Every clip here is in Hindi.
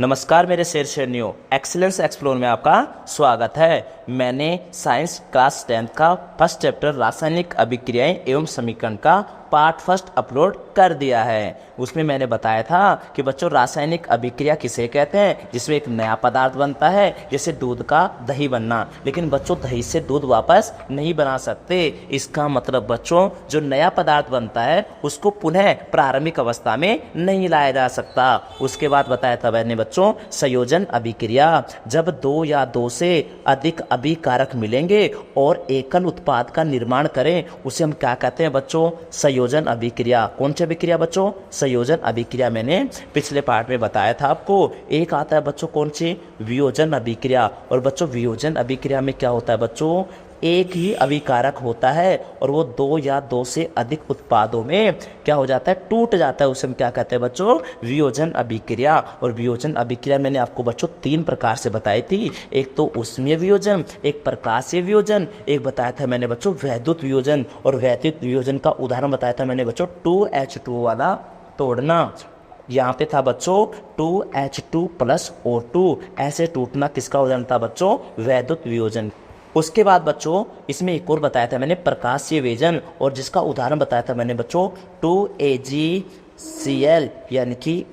नमस्कार मेरे शेरनियों, एक्सीलेंस एक्सप्लोर में आपका स्वागत है। मैंने साइंस क्लास 10 का फर्स्ट चैप्टर रासायनिक अभिक्रियाएं एवं समीकरण का पार्ट फर्स्ट अपलोड कर दिया है। उसमें मैंने बताया था कि बच्चों रासायनिक अभिक्रिया किसे कहते हैं, जिसमें एक नया पदार्थ बनता है, जैसे दूध का दही बनना। लेकिन बच्चों दही से दूध वापस नहीं बना सकते। इसका मतलब बच्चों जो नया पदार्थ बनता है उसको पुनः प्रारंभिक अवस्था में नहीं लाया जा सकता। उसके बाद बताया था मैंने बच्चों संयोजन अभिक्रिया, जब दो या दो से अधिक अभिकारक मिलेंगे और एकल उत्पाद का निर्माण करें उसे हम क्या कहते हैं बच्चों, संयोजन अभिक्रिया। कौन सी अभिक्रिया बच्चों, संयोजन अभिक्रिया। मैंने पिछले पार्ट में बताया था आपको। एक आता है बच्चों कौन सी, वियोजन अभिक्रिया। और बच्चों वियोजन अभिक्रिया में क्या होता है बच्चों, एक ही अभिकारक होता है और वो दो या दो से अधिक उत्पादों में क्या हो जाता है, टूट जाता है। उसे हम क्या कहते हैं बच्चों, वियोजन अभिक्रिया। और वियोजन अभिक्रिया मैंने आपको बच्चों तीन प्रकार से बताई थी। एक तो उष्मीय वियोजन, एक प्रकाशीय वियोजन, एक बताया था मैंने बच्चों वैद्युत वियोजन। और वैद्युत वियोजन का उदाहरण बताया था मैंने बच्चों 2H2 वाला तोड़ना। यहाँ पे था बच्चों 2H2 + O2, ऐसे टूटना किसका उदाहरण था बच्चों, वैद्युत वियोजन। उसके बाद बच्चों इसमें एक और बताया था मैंने प्रकाशीय वियोजन, और जिसका उदाहरण बताया था मैंने बच्चों 2AgCl यानी कि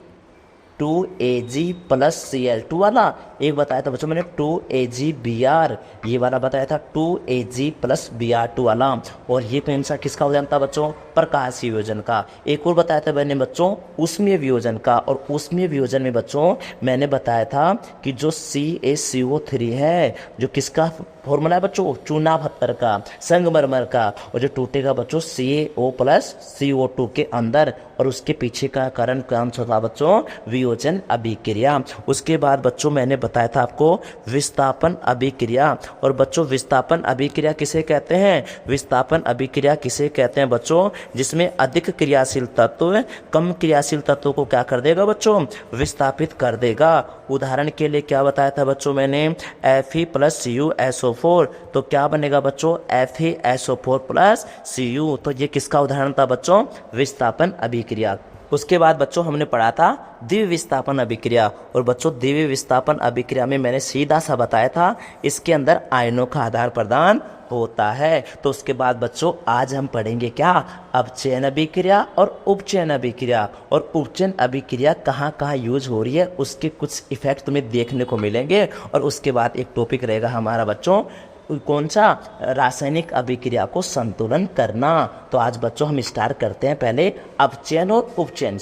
2Ag + Cl2 वाला। एक बताया था बच्चों मैंने 2AgBr, ये वाला बताया था 2Ag + Br2 वाला। और ये कौन सा किसका उदाहरण था बच्चों, प्रकाशीय वियोजन का। एक और बताया था मैंने बच्चों उष्मीय वियोजन का। और उष्मीय वियोजन में बच्चों मैंने बताया था कि जो CaCO3 है, जो किसका फॉर्मूला है बच्चों, चूना पत्थर का, संगमरमर का, और जो टूटेगा बच्चों CaO + CO2 के अंदर। और उसके पीछे का कारण कौन सा था बच्चों, वियोजन अभिक्रिया। उसके बाद बच्चों मैंने बताया था आपको विस्थापन अभिक्रिया। और बच्चों विस्थापन अभिक्रिया किसे कहते हैं, विस्थापन अभिक्रिया किसे कहते हैं बच्चों, जिसमें अधिक क्रियाशील तत्व कम क्रियाशील तत्वों को क्या कर देगा बच्चों, विस्थापित कर देगा। उदाहरण के लिए क्या बताया था बच्चों मैंने, Fe + CuSO4, तो क्या बनेगा बच्चों, FeSO4 + Cu। तो ये किसका उदाहरण था बच्चों, विस्थापन अभिक्रिया। उसके बाद बच्चों हमने पढ़ा था द्वितीय विस्थापन अभिक्रिया। और बच्चों द्वितीय विस्थापन अभिक्रिया में मैंने सीधा सा बताया था इसके अंदर आयनों का आदान प्रदान होता है। तो उसके बाद बच्चों आज हम पढ़ेंगे क्या, अपचयन अभिक्रिया और उपचयन अभिक्रिया। और उपचयन अभिक्रिया कहाँ कहाँ यूज हो रही है उसके कुछ इफेक्ट तुम्हें देखने को मिलेंगे। और उसके बाद एक टॉपिक रहेगा हमारा बच्चों कौन सा, रासायनिक अभिक्रिया को संतुलन करना। तो आज बच्चों हम स्टार्ट करते हैं पहले अपचयन और उपचयन।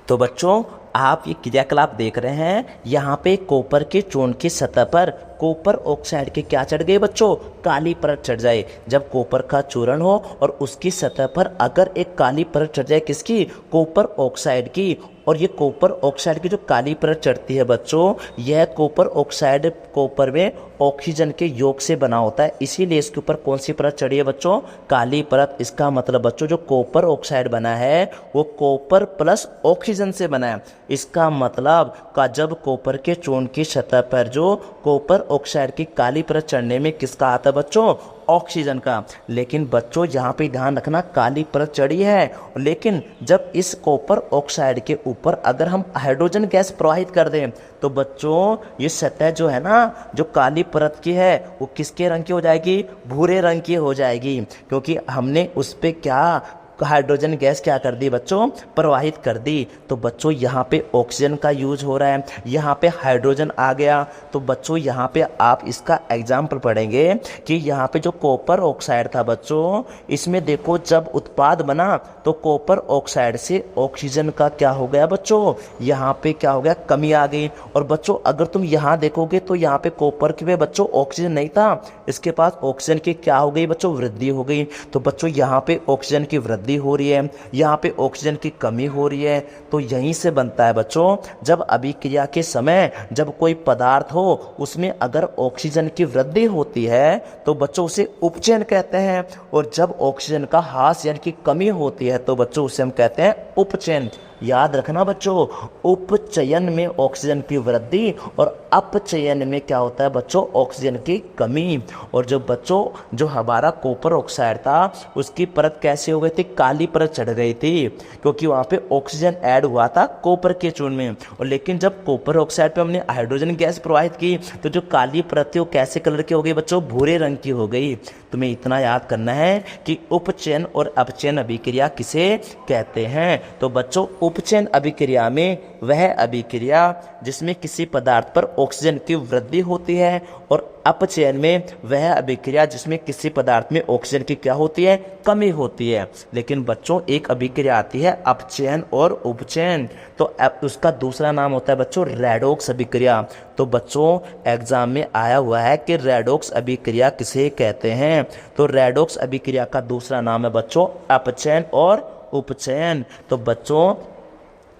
तो बच्चों आप ये क्रियाकलाप देख रहे हैं, यहाँ पे कॉपर के चूर्ण की सतह पर कॉपर ऑक्साइड के क्या चढ़ गए बच्चों, काली परत चढ़ जाए। जब कॉपर का चूर्ण हो और उसकी सतह पर अगर एक काली परत चढ़ जाए, किसकी, कॉपर ऑक्साइड की। और ये कॉपर ऑक्साइड की जो काली परत चढ़ती है बच्चों, यह कॉपर ऑक्साइड कॉपर में ऑक्सीजन के योग से बना होता है, इसीलिए इसके ऊपर कौन सी परत चढ़ी है बच्चों, काली परत। इसका मतलब बच्चों जो कॉपर ऑक्साइड बना है वो कॉपर + ऑक्सीजन से बना है। इसका मतलब का जब कॉपर के चूर्ण की सतह पर जो कॉपर ऑक्साइड की काली परत चढ़ने में किसका आता है बच्चों, ऑक्सीजन का। लेकिन बच्चों यहाँ पे ध्यान रखना काली परत चढ़ी है, लेकिन जब इस कॉपर ऑक्साइड के ऊपर अगर हम हाइड्रोजन गैस प्रवाहित कर दें तो बच्चों ये सतह जो है ना, जो काली परत की है वो किसके रंग की हो जाएगी, भूरे रंग की हो जाएगी, क्योंकि हमने उस पर क्या हाइड्रोजन गैस क्या कर दी बच्चों, प्रवाहित कर दी। तो बच्चों यहाँ पे ऑक्सीजन का यूज हो रहा है, यहाँ पे हाइड्रोजन आ गया। तो बच्चों यहाँ पे आप इसका एग्जाम्पल पढ़ेंगे कि यहाँ पे जो कॉपर ऑक्साइड था बच्चों, इसमें देखो जब उत्पाद बना तो कॉपर ऑक्साइड से ऑक्सीजन का क्या हो गया बच्चों, यहाँ पे क्या हो गया, कमी आ गई। और बच्चों अगर तुम यहाँ देखोगे तो यहाँ पे कॉपर के बच्चों ऑक्सीजन नहीं था, इसके पास ऑक्सीजन की क्या हो गई बच्चों, वृद्धि हो गई। तो बच्चों यहाँ पे ऑक्सीजन की वृद्धि हो रही है, यहाँ पे ऑक्सीजन की कमी हो रही है। तो यहीं से बनता है बच्चों, जब अभिक्रिया के समय जब कोई पदार्थ हो उसमें अगर ऑक्सीजन की वृद्धि होती है तो बच्चों उसे उपचयन कहते हैं। और जब ऑक्सीजन का ह्रास यानी कि कमी होती है तो बच्चों उसे हम कहते हैं उपचयन। याद रखना बच्चों, उपचयन में ऑक्सीजन की वृद्धि और अपचयन में क्या होता है बच्चों, ऑक्सीजन की कमी। और जो बच्चों जो हमारा कॉपर ऑक्साइड था उसकी परत कैसे हो गई थी, काली परत चढ़ गई थी, क्योंकि वहां पे ऑक्सीजन ऐड हुआ था कॉपर के चूर्ण में। और लेकिन जब कॉपर ऑक्साइड पे हमने हाइड्रोजन गैस प्रवाहित की तो जो काली परत थी वो कैसे कलर की हो गई बच्चों, भूरे रंग की हो गई। तुम्हें इतना याद करना है कि उपचयन और अपचयन अभिक्रिया किसे कहते हैं। तो बच्चों उपचयन अभिक्रिया में वह अभिक्रिया जिसमें किसी पदार्थ पर ऑक्सीजन की वृद्धि होती है, और अपचयन में वह अभिक्रिया जिसमें किसी पदार्थ में ऑक्सीजन की क्या होती है, कमी होती है। लेकिन बच्चों एक अभिक्रिया आती है अपचयन और उपचयन, तो उसका दूसरा नाम होता है बच्चों रेडॉक्स अभिक्रिया। तो बच्चों एग्जाम में आया हुआ है कि रेडॉक्स अभिक्रिया किसे कहते हैं, तो रेडॉक्स अभिक्रिया का दूसरा नाम है बच्चों अपचयन और उपचयन। तो बच्चों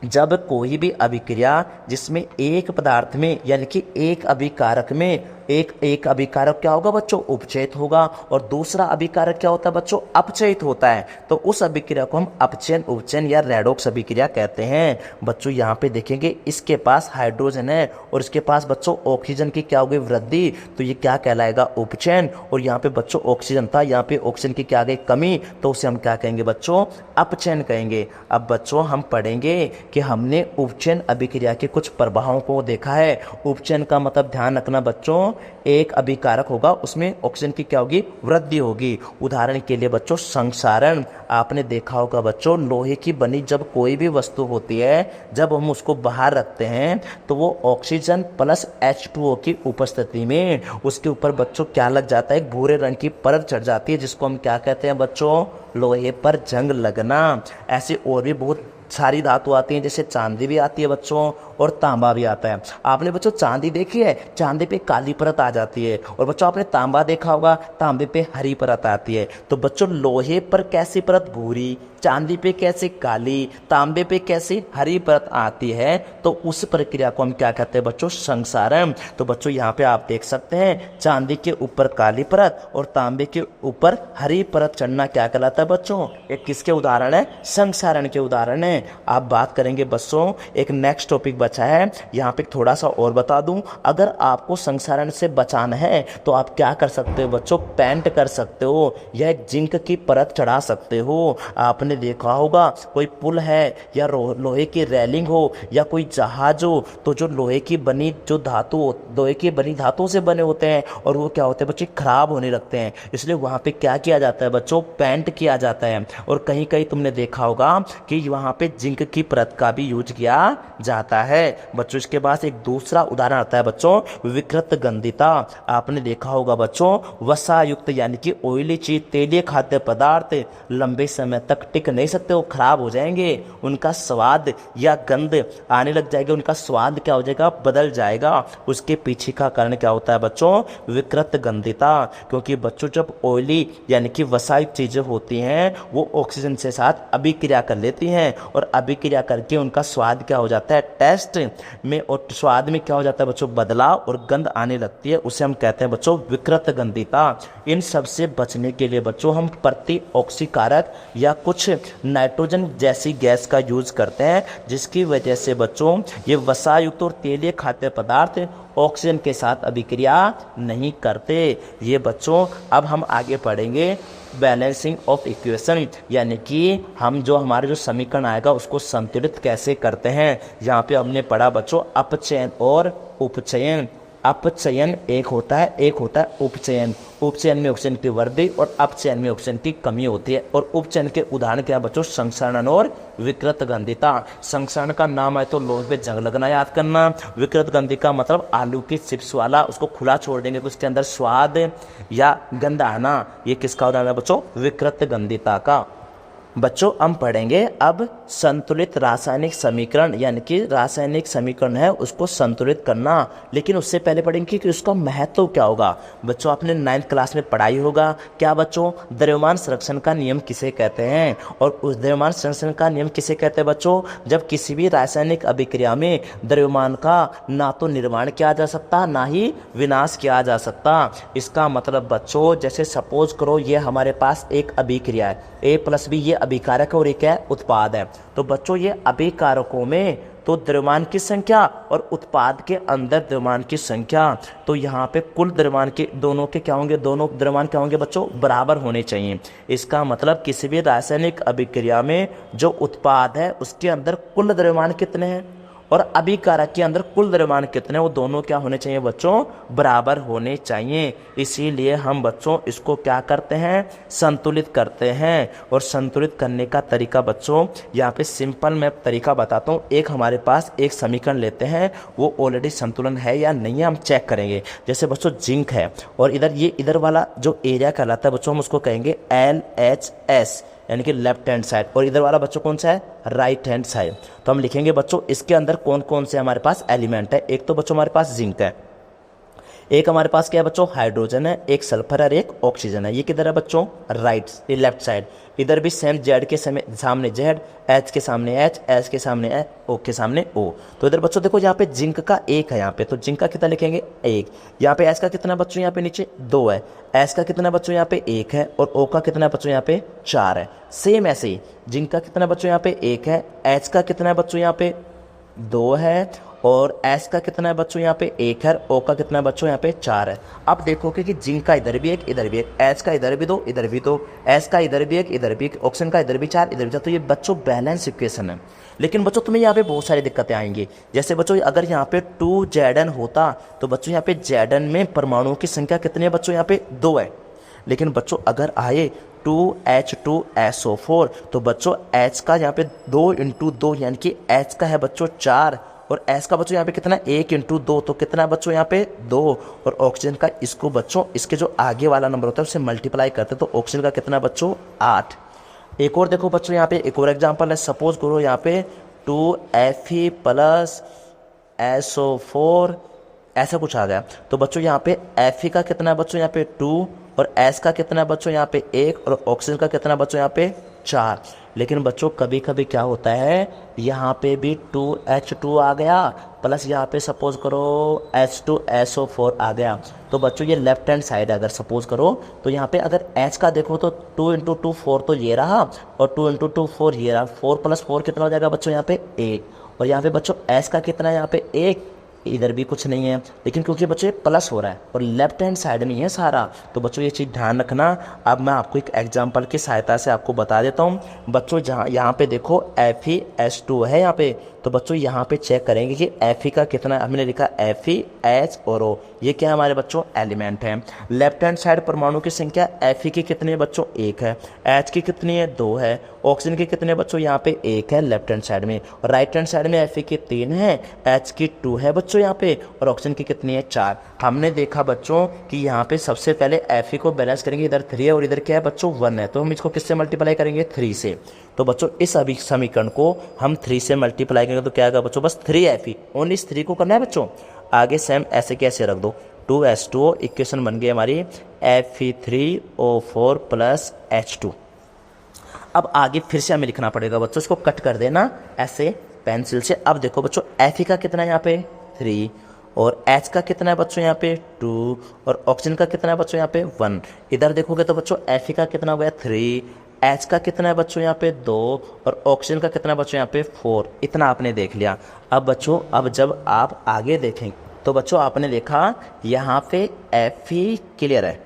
जब कोई भी अभिक्रिया जिसमें एक पदार्थ में यानी कि एक अभिकारक में एक अभिकारक क्या होगा बच्चों, उपचयित होगा, और दूसरा अभिकारक क्या होता है बच्चों, अपचयित होता है, तो उस अभिक्रिया को हम अपचयन उपचयन या रेडॉक्स अभिक्रिया कहते हैं। बच्चों यहाँ पे देखेंगे इसके पास हाइड्रोजन है और इसके पास बच्चों ऑक्सीजन की क्या होगी, वृद्धि, तो ये क्या कहलाएगा, उपचयन। और यहाँ पे बच्चों ऑक्सीजन था, यहाँ पे ऑक्सीजन की क्या गई, कमी, तो उसे हम क्या कहेंगे बच्चों, अपचयन कहेंगे। अब बच्चों हम पढ़ेंगे कि हमने उपचयन अभिक्रिया के कुछ प्रभावों को देखा है। उपचयन का मतलब ध्यान रखना बच्चों, एक अभिकारक होगा उसमें ऑक्सीजन की क्या होगी, वृद्धि होगी। उदाहरण के लिए बच्चों संक्षारण, आपने देखा होगा बच्चों लोहे की बनी जब कोई भी वस्तु होती है, जब हम उसको बाहर रखते हैं तो वो ऑक्सीजन प्लस H2O की उपस्थिति में उसके ऊपर बच्चों क्या लग जाता है, एक भूरे रंग की परत चढ़ जाती है, जिसको हम क्या कहते हैं बच्चों, लोहे पर जंग लगना। ऐसे और भी बहुत सारी धातु आती हैं, जैसे चांदी भी आती है बच्चों और तांबा भी आता है। आपने बच्चों चांदी देखी है, चांदी पे काली परत आ जाती है, और बच्चों आपने तांबा देखा होगा, तांबे पे हरी परत आती है। तो बच्चों लोहे पर कैसी परत भूरी, चांदी पे कैसे काली, तांबे पे कैसे हरी परत आती है, तो उस प्रक्रिया को हम क्या कहते हैं बच्चों, संक्षारण। तो बच्चों यहाँ पे आप देख सकते हैं चांदी के ऊपर काली परत और तांबे के ऊपर हरी परत चढ़ना क्या कहलाता है बच्चों, एक किसके उदाहरण है, संक्षारण के उदाहरण है। आप बात करेंगे बच्चों, एक नेक्स्ट टॉपिक बचा है, यहाँ पे थोड़ा सा और बता दूं, अगर आपको संक्षारण से बचाना है तो आप क्या कर सकते हो बच्चों, पेंट कर सकते हो या एक जिंक की परत चढ़ा सकते हो। आपने देखा होगा कोई पुल है या लोहे की रेलिंग हो या कोई जहाज हो, तो जो लोहे की बनी जो धातु, लोहे की बनी धातुओं से बने होते हैं और वो क्या होते हैं बच्चे, खराब होने लगते हैं, इसलिए वहाँ पे क्या किया जाता है बच्चों, पेंट किया जाता है। और कहीं कहीं तुमने देखा होगा कि वहाँ पे जिंक की परत का भी यूज किया जाता है बच्चों। इसके बाद एक दूसरा उदाहरण आता है बच्चों, विकृत गंधिता। आपने देखा होगा बच्चों वसा युक्त यानी कि ऑयली चीज, तेलीय खाद्य पदार्थ लंबे समय तक टिक नहीं सकते, वो खराब हो जाएंगे, उनका स्वाद या गंध आने लग जाएगा, उनका स्वाद क्या हो जाएगा, बदल जाएगा। उसके पीछे का कारण क्या होता है बच्चों, विकृत गंधिता, क्योंकि बच्चों जब ऑयली यानी कि वसायुक्त चीजें होती हैं वो ऑक्सीजन से साथ अभिक्रिया कर लेती हैं और अभिक्रिया करके उनका स्वाद क्या हो जाता है, टेस्ट में, और स्वाद में क्या हो जाता है बच्चों, बदलाव और गंध आने लगती है, उसे हम कहते हैं बच्चों विकृत गंधिता। इन सब से बचने के लिए बच्चों हम प्रति ऑक्सीकारक या कुछ नाइट्रोजन जैसी गैस का यूज करते हैं, जिसकी वजह से बच्चों ये वसायुक्त और तेलीय खाद्य पदार्थ ऑक्सीजन के साथ अभिक्रिया नहीं करते। ये बच्चों अब हम आगे पढ़ेंगे बैलेंसिंग ऑफ इक्वेशन, यानी कि हम जो हमारे जो समीकरण आएगा उसको संतुलित कैसे करते हैं। यहाँ पे हमने पढ़ा बच्चों अपचयन और उपचयन। अपचयन एक होता है उपचयन। उपचयन में ऑक्सीजन की वृद्धि और अपचयन में ऑक्सीजन की कमी होती है। और उपचयन के उदाहरण क्या बच्चों, संक्षारण और विकृत गंधिता। संक्षारण का नाम है तो लोहे पे जंग लगना याद करना। विकृत गंधिका मतलब आलू की चिप्स वाला, उसको खुला छोड़ देंगे तो उसके अंदर स्वाद या गंध आना, ये किसका उदाहरण है बच्चों, विकृत गंधिता का। बच्चों हम पढ़ेंगे अब संतुलित रासायनिक समीकरण, यानी कि रासायनिक समीकरण है उसको संतुलित करना। लेकिन उससे पहले पढ़ेंगे कि उसका महत्व क्या होगा। बच्चों आपने 9th क्लास में पढ़ाई होगा, क्या बच्चों, द्रव्यमान संरक्षण का नियम किसे कहते हैं। और उस द्रव्यमान संरक्षण का नियम किसे कहते हैं बच्चों, जब किसी भी रासायनिक अभिक्रिया में द्रव्यमान का ना तो निर्माण किया जा सकता ना ही विनाश किया जा सकता। इसका मतलब बच्चों जैसे सपोज करो ये हमारे पास एक अभिक्रिया है, A+B ये अभिकारक है और एक है उत्पाद है। तो बच्चों ये अभिकारकों में तो द्रव्यमान की संख्या और उत्पाद के अंदर द्रव्यमान की संख्या, तो यहाँ पे कुल द्रव्यमान के दोनों के क्या होंगे, दोनों द्रव्यमान क्या होंगे बच्चों, बराबर होने चाहिए। इसका मतलब किसी भी रासायनिक अभिक्रिया में जो उत्पाद है उसके अंदर कुल द्रव्यमान कितने हैं और अभिकारक के अंदर कुल द्रव्यमान कितने, वो दोनों क्या होने चाहिए बच्चों, बराबर होने चाहिए। इसीलिए हम बच्चों इसको क्या करते हैं, संतुलित करते हैं। और संतुलित करने का तरीका बच्चों यहाँ पे सिंपल मैं तरीका बताता हूँ। एक हमारे पास एक समीकरण लेते हैं, वो ऑलरेडी संतुलन है या नहीं है हम चेक करेंगे। जैसे बच्चों जिंक है और इधर वाला जो एरिया कहलाता है बच्चों हम उसको कहेंगे LHS यानी कि लेफ्ट हैंड साइड, और इधर वाला बच्चों कौन सा है, राइट हैंड साइड। तो हम लिखेंगे बच्चों इसके अंदर कौन कौन से हमारे पास एलिमेंट है। एक तो बच्चों हमारे पास जिंक है, एक हमारे पास क्या है बच्चों, हाइड्रोजन है, एक सल्फर है और एक ऑक्सीजन है। ये किधर है बच्चों, राइट लेफ्ट साइड। इधर भी सेम जेड के सामने जेड, एच के सामने एच, एच के सामने एच, ओ के सामने ओ। तो इधर बच्चों देखो यहाँ पे जिंक का एक है, यहाँ पे तो जिंक का कितना लिखेंगे, एक। यहाँ पे एच का कितना बच्चों, यहाँ पे नीचे दो है। एच का कितना बच्चों यहाँ पे एक है और ओ का कितना बच्चों यहाँ पे चार है। सेम ऐसे ही जिंक का कितना बच्चों यहाँ पे एक है, एच का कितना बच्चों यहाँ पे दो है और एस का कितना है बच्चों यहाँ पे एक है, ओ का कितना है बच्चों यहाँ पे चार है। अब देखोगे कि जिंक का इधर भी एक, इधर भी एक, एच का इधर भी दो, इधर भी दो, एस का इधर भी एक, इधर भी एक, ऑक्सीजन का इधर भी चार, इधर भी चार। तो ये बच्चों बैलेंस इक्वेशन है। लेकिन बच्चों तुम्हें यहाँ पे बहुत सारी दिक्कतें आएंगी। जैसे बच्चों अगर यहाँ पे 2Zn होता तो बच्चों यहाँ पे Zn में परमाणुओं की संख्या कितनी है बच्चों, यहाँ पे 2 है। लेकिन बच्चों अगर आए 2H2SO4 तो बच्चों H का यहाँ पे 2 × 2 यानी कि H का है बच्चों 4 और S का बच्चों यहाँ पे कितना 1 × 2 तो कितना बच्चों यहाँ पे 2। और ऑक्सीजन का इसको बच्चों इसके जो आगे वाला नंबर होता है उससे मल्टीप्लाई करते तो ऑक्सीजन का कितना बच्चों 8। एक और देखो बच्चों यहाँ पे एक और एग्जाम्पल है। सपोज करो यहाँ पे 2Fe + SO4 ऐसा कुछ आ गया तो बच्चों यहाँ पे Fe का कितना है बच्चों यहाँ पे 2 और S का कितना है बच्चों यहाँ पे 1 और ऑक्सीजन का कितना बच्चों यहाँ पे 4। लेकिन बच्चों कभी कभी क्या होता है यहाँ पे भी 2H2 आ गया प्लस यहाँ पे सपोज करो H2SO4 आ गया। तो बच्चों ये लेफ्ट हैंड साइड अगर सपोज करो तो यहाँ पे अगर H का देखो तो 2 × 2 4 तो ये रहा और 2 × 2 4 ये रहा। 4 + 4 कितना हो जाएगा बच्चों यहाँ पे 1 और यहाँ पे बच्चों S का कितना है यहाँ पे 1, इधर भी कुछ नहीं है। लेकिन क्योंकि बच्चों ये प्लस हो रहा है और लेफ्ट हैंड साइड में है सारा तो बच्चों ये चीज़ ध्यान रखना। अब मैं आपको एक एग्जांपल की सहायता से आपको बता देता हूँ। बच्चों जहाँ यहाँ पे देखो FeS2 है यहाँ पे तो बच्चों यहाँ पे चेक करेंगे कि Fe का कितना, हमने लिखा Fe H और O, ये क्या है हमारे बच्चों एलिमेंट है। लेफ्ट हैंड साइड परमाणु की संख्या Fe की कितनी है बच्चों 1 है, H की कितनी है 2 है, ऑक्सीजन की कितने बच्चों यहाँ पे 1 है लेफ्ट हैंड साइड में और राइट हैंड साइड में Fe की 3 है, H की 2 है बच्चों यहाँ पे और ऑक्सीजन की कितनी है 4। हमने देखा बच्चों कि यहाँ पे सबसे पहले Fe को बैलेंस करेंगे, इधर 3 है और इधर क्या है बच्चों 1 है तो हम इसको किससे मल्टीप्लाई करेंगे 3 से। तो बच्चों इस अभी समीकरण को हम 3 से मल्टीप्लाई करेंगे तो क्या आएगा बच्चों बस 3Fe, ओनली इस 3 को करना है बच्चों। आगे सेम ऐसे कैसे रख दो 2H2O इक्वेशन बन गई हमारी Fe3O4 + H2। अब आगे फिर से हमें लिखना पड़ेगा बच्चों, इसको कट कर देना ऐसे पेंसिल से। अब देखो बच्चों Fe का कितना है यहाँ पे 3 और H का कितना है बच्चों यहाँ पे 2 और ऑक्सीजन का कितना है बच्चों यहाँ पे 1। इधर देखोगे तो बच्चों Fe का कितना हो गया 3, H का कितना है बच्चों यहाँ पे 2 और ऑक्सीजन का कितना बच्चों यहाँ पे 4। इतना आपने देख लिया। अब बच्चों अब जब आप आगे देखेंगे तो बच्चों आपने देखा यहाँ पे Fe क्लियर है,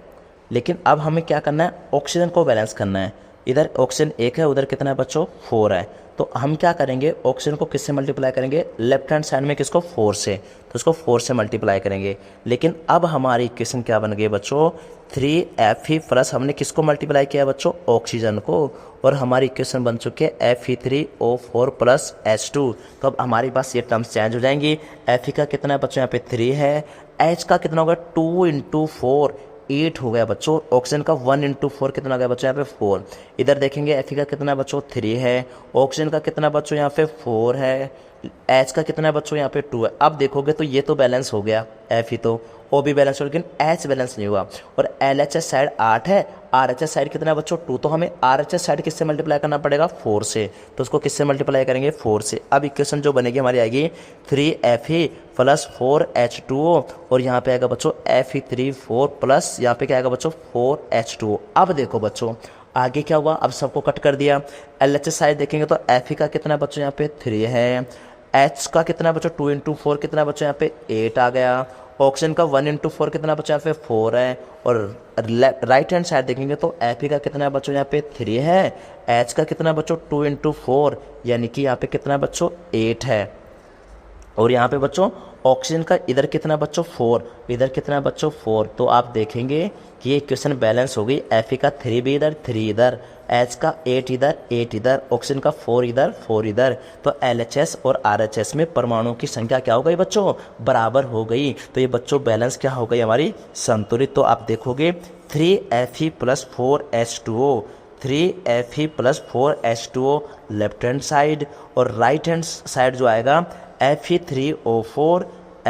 लेकिन अब हमें क्या करना है ऑक्सीजन को बैलेंस करना है। इधर ऑक्सीजन 1 है, उधर कितना है बच्चों 4 है। तो हम क्या करेंगे ऑक्सीजन को किससे मल्टीप्लाई करेंगे, लेफ्ट हैंड साइड में किसको 4 से, तो इसको 4 से मल्टीप्लाई करेंगे। लेकिन अब हमारी इक्वेशन क्या बन गई बच्चों 3Fe प्लस हमने किसको मल्टीप्लाई किया बच्चों ऑक्सीजन को और हमारी इक्वेशन बन चुकी है Fe3O4 + H2। तो अब हमारे पास ये टर्म्स चेंज हो जाएंगी। Fe का कितना है बच्चों यहाँ पे 3 है, H का कितना होगा 2 × 4 8 हो गया बच्चों, ऑक्सीजन का 1 × 4 कितना आ गया बच्चों यहाँ पे 4। इधर देखेंगे Fe का कितना बच्चों 3 है, ऑक्सीजन का कितना बच्चों यहाँ पे 4 है, H का कितना बच्चों यहाँ पे 2 है। अब देखोगे तो ये तो बैलेंस हो गया Fe तो O भी बैलेंस हो, लेकिन H बैलेंस नहीं हुआ। और LHS साइड 8 है, RHS साइड कितना बच्चों 2, तो हमें RHS साइड किससे मल्टीप्लाई करना पड़ेगा 4 से, तो उसको किससे मल्टीप्लाई करेंगे 4 से। अब इक्वेशन जो बनेगी हमारी आएगी 3Fe + 4H2O और यहाँ पे आएगा बच्चों Fe3 4 प्लस यहाँ पे क्या आएगा बच्चों 4H2O। अब देखो बच्चों आगे क्या हुआ, अब सबको कट कर दिया। LHS साइड देखेंगे तो Fe का कितना बच्चों यहाँ पे 3 है, H का कितना बच्चों 2 इंटू 4 कितना बच्चों यहाँ पे 8 आ गया, ऑक्सीजन का 1 इंटू 4 कितना बच्चों यहाँ पे 4 है, और राइट हैंड साइड देखेंगे तो Fe का कितना बच्चों यहाँ पे 3 है, H का कितना बच्चों 2 इंटू 4 यानी कि यहाँ पे कितना बच्चों 8 है, और यहाँ पे बच्चों ऑक्सीजन का इधर कितना बच्चों 4, इधर कितना बच्चों 4। तो आप देखेंगे कि ये इक्वेशन बैलेंस हो गई। Fe का 3 भी इधर 3 इधर, H का 8 इधर 8 इधर, ऑक्सीजन का 4 इधर 4 इधर। तो LHS और RHS में परमाणुओं की संख्या क्या हो गई बच्चों, बराबर हो गई। तो ये बच्चों बैलेंस क्या हो गई हमारी, संतुलित। तो आप देखोगे 3Fe + 4H2O, 3Fe + 4H2O left hand side, और राइट हैंड साइड जो आएगा Fe3O4 +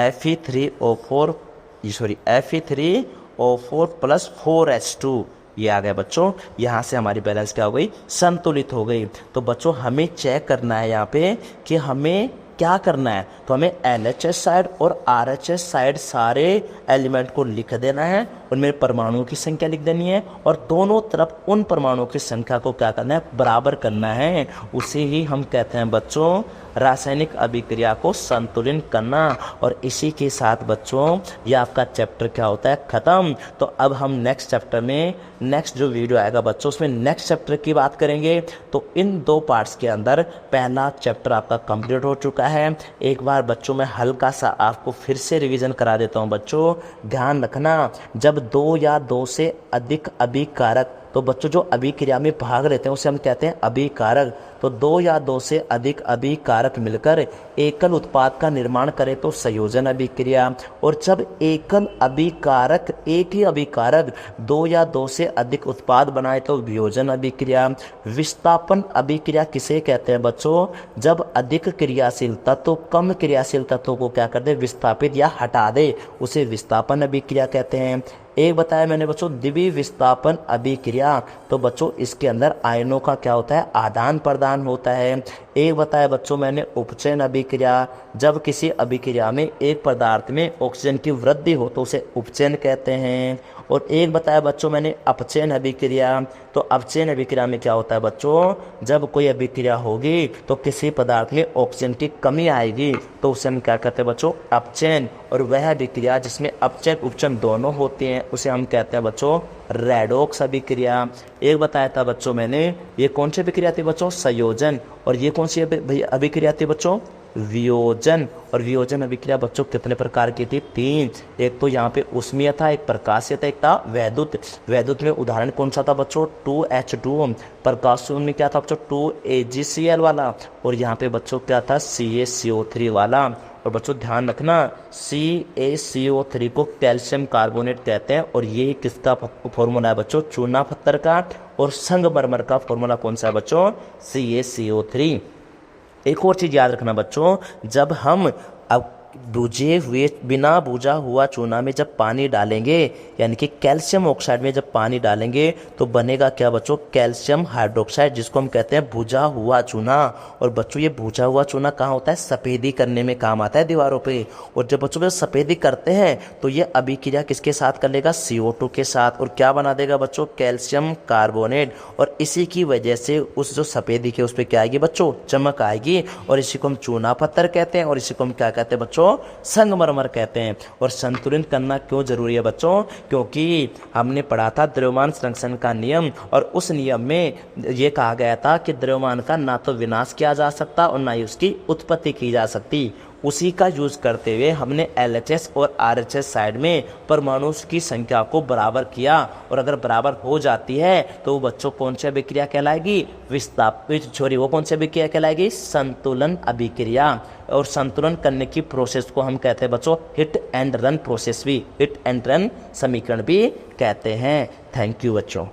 4H2 ये आ गया बच्चों। यहाँ से हमारी बैलेंस क्या हो गई, संतुलित हो गई। तो बच्चों हमें चेक करना है यहाँ पे कि हमें क्या करना है। तो हमें LHS साइड और RHS साइड सारे एलिमेंट को लिख देना है, उनमें परमाणुओं की संख्या लिख देनी है, और दोनों तरफ उन परमाणुओं की संख्या को क्या करना है, बराबर करना है। उसे ही हम कहते हैं बच्चों रासायनिक अभिक्रिया को संतुलन करना। और इसी के साथ बच्चों ये आपका चैप्टर क्या होता है, खत्म। तो अब हम नेक्स्ट चैप्टर में, नेक्स्ट जो वीडियो आएगा बच्चों उसमें नेक्स्ट चैप्टर की बात करेंगे। तो इन 2 पार्ट्स के अंदर पहला चैप्टर आपका कंप्लीट हो चुका है। एक बार बच्चों मैं हल्का सा आपको फिर से रिवीजन करा देता हूँ। बच्चों ध्यान रखना, जब 2 या 2 से अधिक अभिकारक, तो बच्चों जो अभिक्रिया में भाग लेते हैं उसे हम कहते हैं अभिकारक। तो 2 या 2 से अधिक अभिकारक मिलकर एकल उत्पाद का निर्माण करें तो संयोजन अभिक्रिया। और जब एकल अभिकारक, एक ही अभिकारक 2 या 2 से अधिक उत्पाद बनाए तो वियोजन अभिक्रिया। विस्थापन अभिक्रिया किसे कहते हैं बच्चों, जब अधिक क्रियाशील तत्व कम क्रियाशील तत्वों को क्या कर दे, विस्थापित या हटा दे, उसे विस्थापन अभिक्रिया कहते हैं। एक बताया मैंने बच्चों द्वितीय विस्थापन अभिक्रिया, तो बच्चों इसके अंदर आयनों का क्या होता है, आदान प्रदान होता है। एक बताया बच्चों मैंने उपचयन अभिक्रिया, जब किसी अभिक्रिया में एक पदार्थ में ऑक्सीजन की वृद्धि हो तो उसे उपचयन कहते हैं। और एक बताया बच्चों मैंने अपचयन अभिक्रिया, तो अपचयन अभिक्रिया में क्या होता है बच्चों, जब कोई अभिक्रिया होगी तो किसी पदार्थ में ऑक्सीजन की कमी आएगी तो उसे हम क्या कहते हैं बच्चों, अपचयन। और वह अभिक्रिया जिसमें अपचयन उपचयन दोनों होते हैं उसे हम कहते हैं बच्चों रेडॉक्स अभिक्रिया। एक बताया था बच्चों मैंने, ये कौन सी अभिक्रिया थी बच्चों, संयोजन। और ये कौन सी अभिक्रिया थी बच्चों, वियोजन। और वियोजन अभिक्रिया बच्चों कितने प्रकार की थी, 3। एक तो यहाँ पे उष्मीय था, एक प्रकाशीय था, एक था वैद्युत। वैद्युत में उदाहरण कौन सा था बच्चों, 2H2O। प्रकाशीय में क्या था बच्चों, 2AgCl वाला। और यहाँ पे बच्चों क्या था, CaCO3 वाला। और बच्चों ध्यान रखना CaCO3 को कैल्शियम कार्बोनेट कहते हैं। और ये किसका फॉर्मूला है बच्चों, चूना पत्थर का। और संगमरमर का फॉर्मूला कौन सा है बच्चों, CaCO3। एक और चीज याद रखना बच्चों, जब हम अब बुझे हुए, बिना बुझा हुआ चूना में जब पानी डालेंगे, यानी कि कैल्शियम ऑक्साइड में जब पानी डालेंगे तो बनेगा क्या बच्चों, कैल्शियम हाइड्रोक्साइड, जिसको हम कहते हैं बुझा हुआ चूना। और बच्चों ये बुझा हुआ चूना कहाँ होता है, सफेदी करने में काम आता है दीवारों पे। और जब बच्चों जब सफेदी करते हैं तो ये अभिक्रिया किसके साथ कर लेगा, CO2 के साथ। और क्या बना देगा बच्चों, कैल्शियम कार्बोनेट। और इसी की वजह से उस जो सफेदी के उस पर क्या आएगी बच्चों, चमक आएगी। और इसी को हम चूना पत्थर कहते हैं, और इसी को हम क्या कहते हैं बच्चों, संगमरमर कहते हैं। और संतुलन करना क्यों जरूरी है बच्चों, क्योंकि हमने पढ़ा था द्रव्यमान संरक्षण का नियम। और उस नियम में ये कहा गया था कि द्रव्यमान का ना तो विनाश किया जा सकता और ना ही उसकी उत्पत्ति की जा सकती। उसी का यूज करते हुए हमने LHS और RHS साइड में परमाणु की संख्या को बराबर किया। और अगर बराबर हो जाती है तो वो बच्चों कौन सी अभिक्रिया कहलाएगी, विस्थापित छोरी, वो कौन सी अभिक्रिया कहलाएगी, संतुलन अभिक्रिया। और संतुलन करने की प्रोसेस को हम कहते हैं बच्चों हिट एंड रन प्रोसेस भी, हिट एंड रन समीकरण भी कहते हैं। थैंक यू बच्चों।